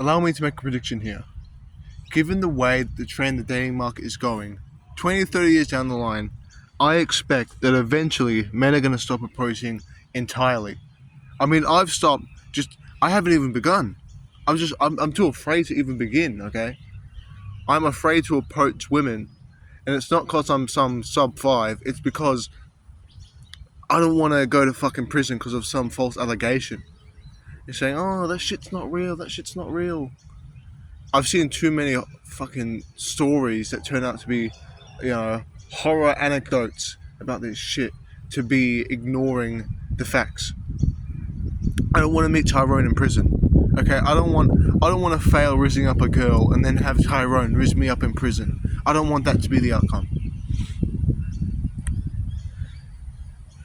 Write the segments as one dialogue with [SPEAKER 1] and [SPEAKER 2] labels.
[SPEAKER 1] Allow me to make a prediction here. Given the way the trend the dating market is going, 20 to 30 years down the line, I expect that eventually men are going to stop approaching entirely. I mean, I've stopped, I haven't even begun. I'm too afraid to even begin, okay? I'm afraid to approach women, and it's not because I'm some sub 5, it's because I don't want to go to fucking prison because of some false allegation. You're saying, oh, that shit's not real, that shit's not real. I've seen too many fucking stories that turn out to be, horror anecdotes about this shit to be ignoring the facts. I don't want to meet Tyrone in prison. Okay, I don't want to fail rizzing up a girl and then have Tyrone rizz me up in prison. I don't want that to be the outcome.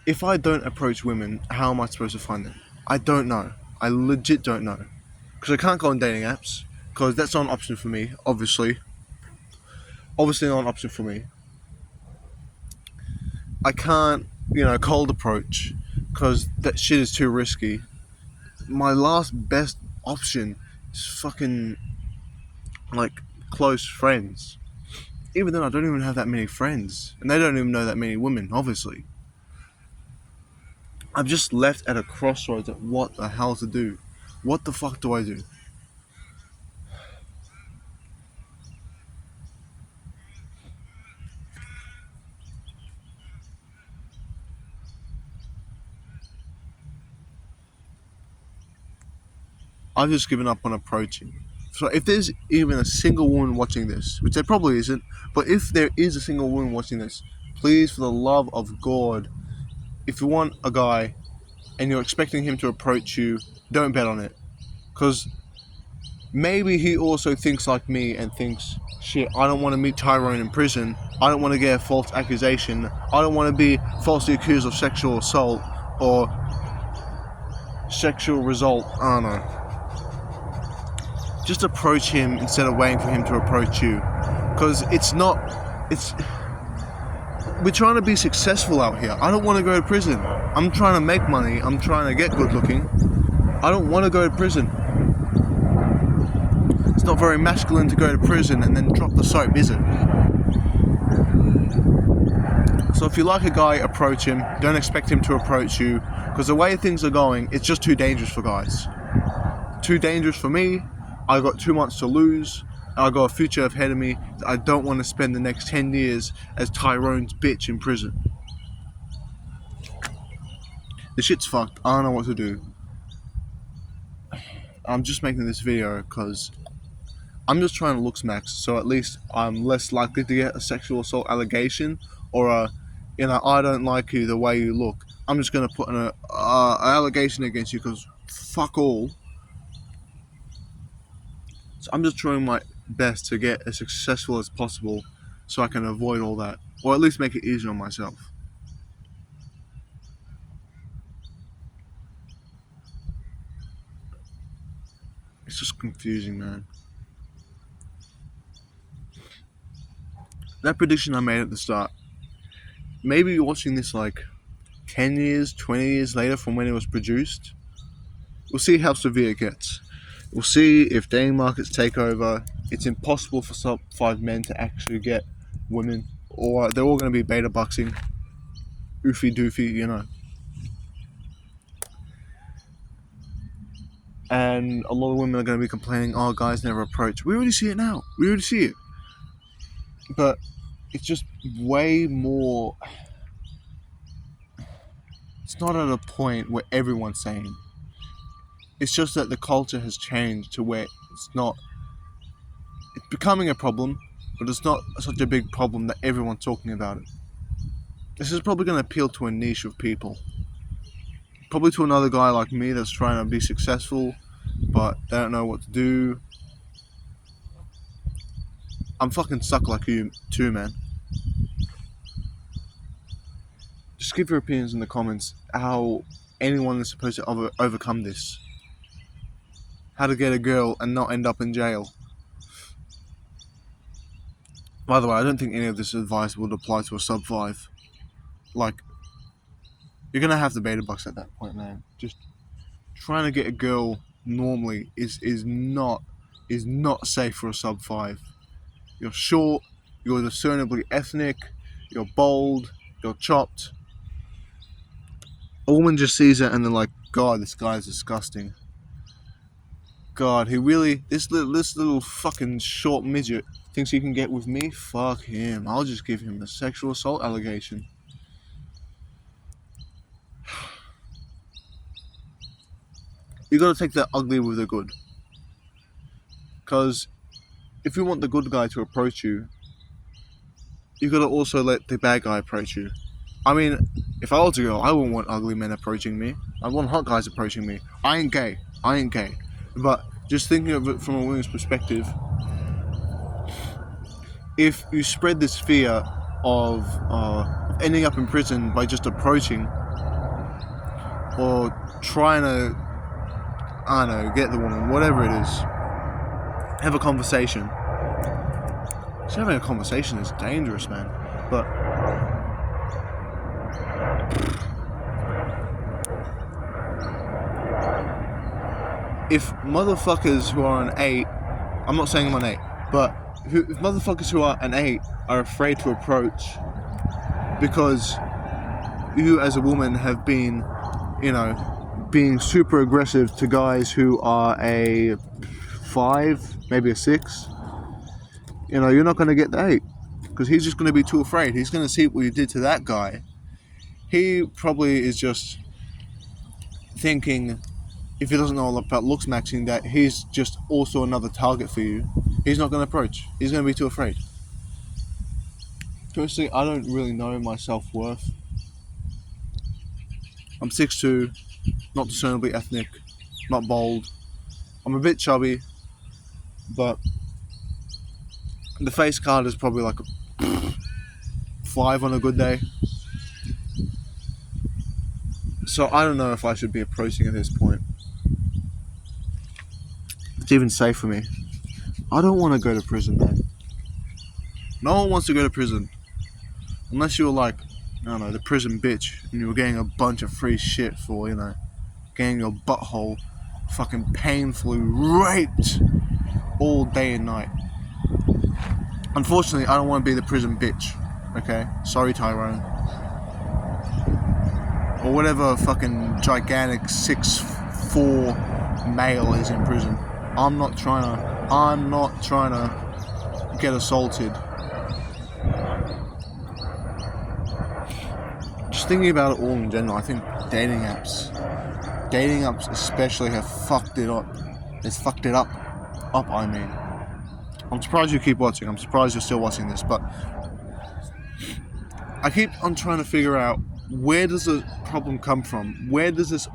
[SPEAKER 1] If I don't approach women, how am I supposed to find them? I don't know. I legit don't know. Because I can't go on dating apps. Because that's not an option for me, obviously. Obviously not an option for me. I can't, cold approach. Because that shit is too risky. My last best option is fucking, close friends. Even then, I don't even have that many friends. And they don't even know that many women, obviously. I'm just left at a crossroads at what the hell to do. What the fuck do I do? I've just given up on approaching. So if there's even a single woman watching this, which there probably isn't, but if there is a single woman watching this, please, for the love of God, if you want a guy and you're expecting him to approach you, don't bet on it. Because maybe he also thinks like me and thinks, shit, I don't want to meet Tyrone in prison. I don't want to get a false accusation. I don't want to be falsely accused of sexual assault or sexual result. I don't know. Just approach him instead of waiting for him to approach you. Because we're trying to be successful out here. I don't want to go to prison. I'm trying to make money. I'm trying to get good looking. I don't want to go to prison. It's not very masculine to go to prison and then drop the soap, is it? So if you like a guy, approach him. Don't expect him to approach you. Because the way things are going, it's just too dangerous for guys. Too dangerous for me. I got 2 months to lose. I got a future ahead of me. I don't want to spend the next 10 years as Tyrone's bitch in prison. The shit's fucked. I don't know what to do. I'm just making this video because I'm just trying to look smacks, so at least I'm less likely to get a sexual assault allegation or I don't like you the way you look. I'm just going to put an allegation against you because fuck all. So I'm just trying my best to get as successful as possible so I can avoid all that, or at least make it easier on myself. It's just confusing, man. That prediction I made at the start, maybe you're watching this 10 years, 20 years later from when it was produced. We'll see how severe it gets. We'll see if dating markets take over. It's impossible for sub 5 men to actually get women, or they're all going to be beta boxing. Oofy doofy, And a lot of women are going to be complaining, oh, guys never approach. We already see it now. We already see it. But it's just way more. It's not at a point where everyone's saying. It's just that the culture has changed to where it's becoming a problem, but it's not such a big problem that everyone's talking about it. This is probably going to appeal to a niche of people. Probably to another guy like me that's trying to be successful, but they don't know what to do. I'm fucking stuck like you too, man. Just give your opinions in the comments how anyone is supposed to overcome this. How to get a girl and not end up in jail. By the way, I don't think any of this advice would apply to a sub 5. You're going to have to beta box at that point, man. Just trying to get a girl normally is not is not safe for a sub 5. You're short, you're discernibly ethnic, you're bold, you're chopped. A woman just sees it and they're like, God, this guy's disgusting. God, he really, this little fucking short midget thinks he can get with me? Fuck him. I'll just give him a sexual assault allegation. You gotta take the ugly with the good. Because if you want the good guy to approach you, you gotta also let the bad guy approach you. I mean, if I was a girl, I wouldn't want ugly men approaching me. I want hot guys approaching me. I ain't gay. But just thinking of it from a woman's perspective, if you spread this fear of ending up in prison by just approaching or trying to, I don't know, get the woman, whatever it is, have a conversation. Just having a conversation is dangerous, man. But if motherfuckers who are an 8, I'm not saying I'm an 8, but if motherfuckers who are an 8 are afraid to approach because you as a woman have been, being super aggressive to guys who are a 5, maybe a 6, you're not going to get the 8 because he's just going to be too afraid. He's going to see what you did to that guy. He probably is just thinking, if he doesn't know about looks matching, that he's just also another target for you. He's not going to approach. He's going to be too afraid. Personally, I don't really know my self-worth. I'm 6'2", not discernibly ethnic, not bold. I'm a bit chubby, but the face card is probably like a 5 on a good day. So I don't know if I should be approaching at this point. It's even safe for me. I don't want to go to prison, man. No one wants to go to prison. Unless you're like, I don't know, the prison bitch, and you were getting a bunch of free shit for, getting your butthole fucking painfully raped all day and night. Unfortunately, I don't want to be the prison bitch, okay? Sorry, Tyrone. Or whatever fucking gigantic 6'4" male is in prison. I'm not trying to get assaulted. Just thinking about it all in general, I think dating apps especially have fucked it up. It's fucked it up, I mean. I'm surprised you keep watching. I'm surprised you're still watching this, but I keep on trying to figure out, where does the problem come from? How has this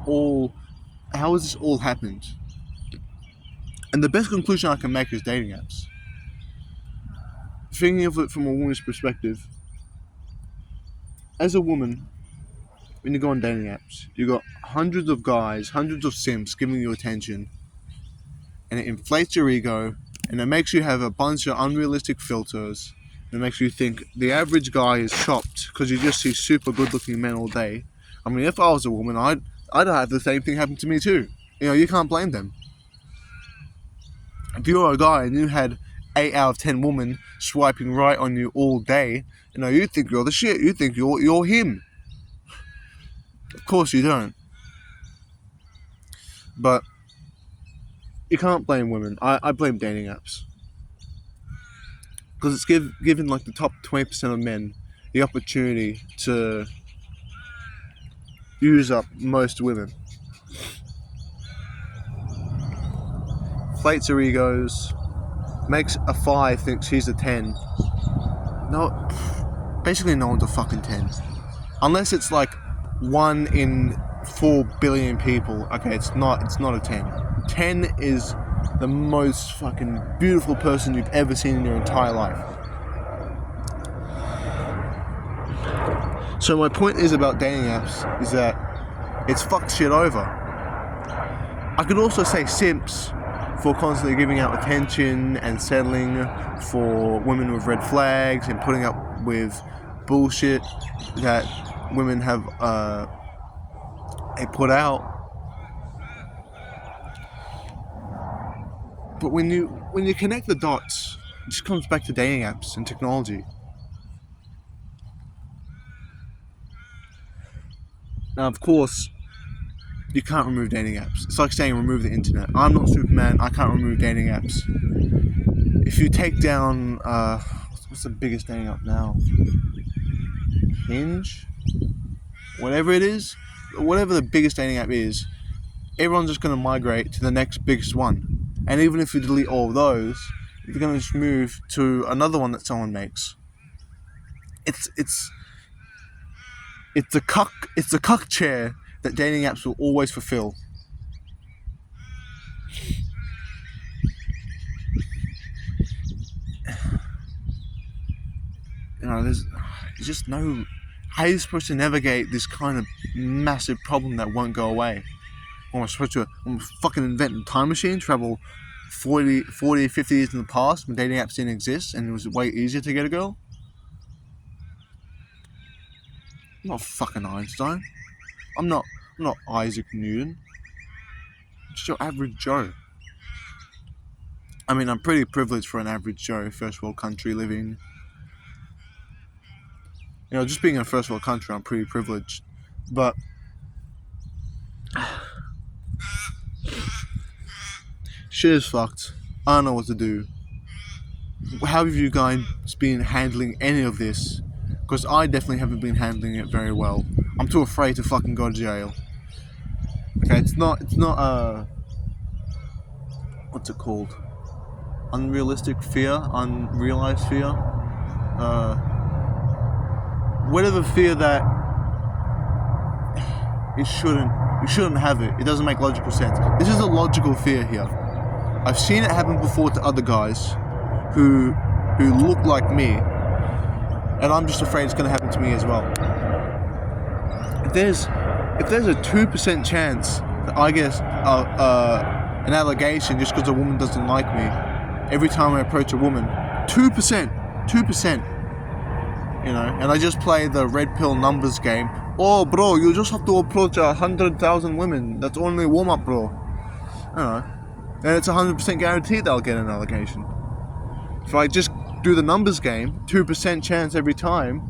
[SPEAKER 1] all happened? And the best conclusion I can make is dating apps. Thinking of it from a woman's perspective, as a woman, when you go on dating apps, you got hundreds of guys, hundreds of simps giving you attention, and it inflates your ego, and it makes you have a bunch of unrealistic filters. It makes you think the average guy is chopped because you just see super good-looking men all day. I mean, if I was a woman, I'd have the same thing happen to me too. You can't blame them. If you're a guy and you had 8 out of 10 women swiping right on you all day, you think you're the shit. You think you're him. Of course you don't. But you can't blame women. I blame dating apps. Because it's given like the top 20% of men the opportunity to use up most women. Inflates their egos, makes a 5 think she's a 10. No, basically no one's a fucking 10. Unless it's like 1 in 4 billion people. Okay, it's not a 10. 10 is the most fucking beautiful person you've ever seen in your entire life. So my point is about dating apps is that it's fucked shit over. I could also say simps for constantly giving out attention and settling for women with red flags and putting up with bullshit that women have put out. But when you connect the dots, it just comes back to dating apps and technology. Now, of course, you can't remove dating apps. It's like saying remove the internet. I'm not Superman. I can't remove dating apps. If you take down, what's the biggest dating app now? Hinge? Whatever it is, whatever the biggest dating app is, everyone's just going to migrate to the next biggest one. And even if you delete all of those, you're going to just move to another one that someone makes. It's the cuck chair that dating apps will always fulfill. There's just no. How are you supposed to navigate this kind of massive problem that won't go away? Am I supposed to fucking invent a time machine, travel 40, 50 years in the past when dating apps didn't exist and it was way easier to get a girl? I'm not fucking Einstein. I'm not Isaac Newton. I'm just your average Joe. I mean, I'm pretty privileged for an average Joe, first world country living. Just being in a first world country, I'm pretty privileged. But shit is fucked. I don't know what to do. How have you guys been handling any of this? Because I definitely haven't been handling it very well. I'm too afraid to fucking go to jail. Okay, it's not what's it called? Unrealistic fear? Unrealized fear? Whatever fear that you shouldn't have it. It doesn't make logical sense. This is a logical fear here. I've seen it happen before to other guys who look like me, and I'm just afraid it's going to happen to me as well. If there's a 2% chance that I get an allegation just because a woman doesn't like me every time I approach a woman, 2%. And I just play the red pill numbers game. Oh, bro, you just have to approach 100,000 women. That's only warm up, bro. I don't know. And it's 100% guaranteed that I'll get an allegation. If I just do the numbers game, 2% chance every time,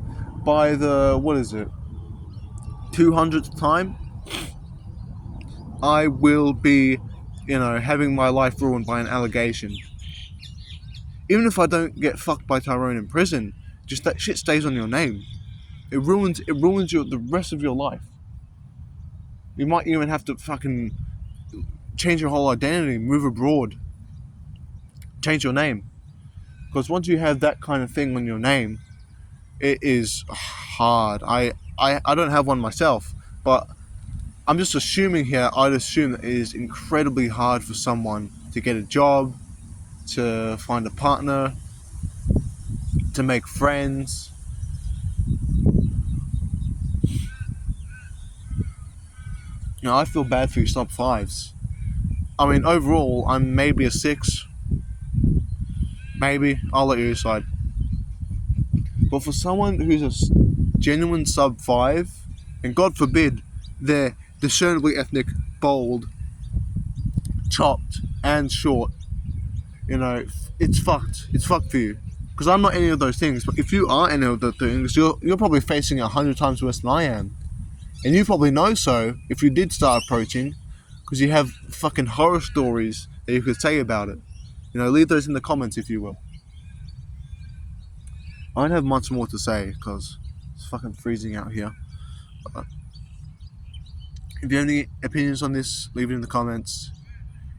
[SPEAKER 1] by the 200th time, I will be, having my life ruined by an allegation. Even if I don't get fucked by Tyrone in prison, just that shit stays on your name. It ruins the rest of your life. You might even have to fucking change your whole identity, move abroad, change your name. Because once you have that kind of thing on your name, it is hard. I don't have one myself, but I'm just assuming here, I'd assume that it is incredibly hard for someone to get a job, to find a partner, to make friends. I feel bad for you sub 5s. I mean, overall, I'm maybe a 6. Maybe. I'll let you decide. But for someone who's a genuine sub 5, and God forbid, they're discernibly ethnic, bold, chopped, and short, it's fucked. It's fucked for you. Because I'm not any of those things. But if you are any of those things, you're probably facing it 100 times worse than I am. And you probably know so if you did start approaching, because you have fucking horror stories that you could say about it. Leave those in the comments if you will. I don't have much more to say because it's fucking freezing out here. But if you have any opinions on this, leave it in the comments.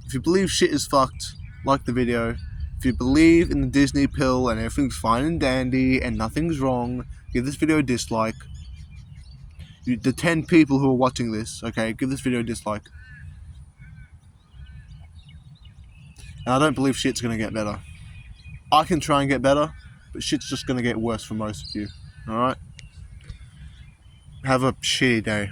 [SPEAKER 1] If you believe shit is fucked, like the video. If you believe in the Disney pill and everything's fine and dandy and nothing's wrong, give this video a dislike. The 10 people who are watching this, okay, give this video a dislike. And I don't believe shit's going to get better. I can try and get better, but shit's just going to get worse for most of you. Alright? Have a shitty day.